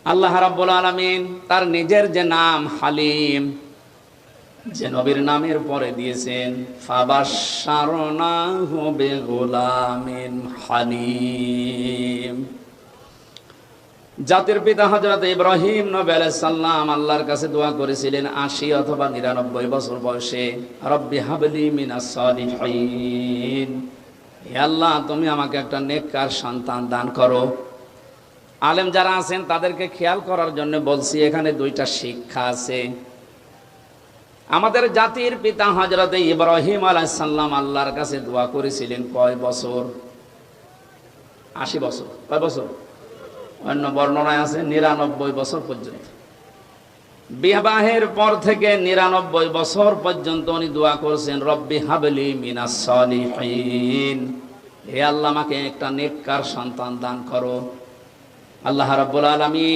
আল্লাহ রাব্বুল আলামিন তার নিজের যে নাম হালিম, যে নবীর নামের পরে দিয়েছেন ফাবাশশারনাহু বিগুলামিন হালিম। জাতির পিতা হযরত ইব্রাহিম নবী আলাইহিস সালাম আল্লাহর কাছে দোয়া করেছিলেন ৮০ অথবা ৯৯ বছর বয়সে, রব্বি হাবলি মিনাস সালিহিন, হে আল্লাহ তুমি আমাকে একটা নেককার সন্তান দান করো। আলেম যারা আছেন তাদেরকে খেয়াল করার জন্য বলছি, এখানে দুইটা শিক্ষা আছে। আমাদের জাতির পিতা হযরত ইব্রাহিম আলাইহিস সালাম আল্লাহর কাছে দোয়া করেছিলেন কয় বছর? ৮০ বছর। কয় বছর? অন্য বর্ণনায় আছে ৯৯ বছর পর্যন্ত। বিবাহের পর থেকে ৯৯ বছর পর্যন্ত উনি দোয়া করছেন রব্বি হাবলি মিনাস সালিহিন, হে আল্লাহ আমাকে একটা নেককার সন্তান দান করো। আল্লাহ রাব্বুল আলামিন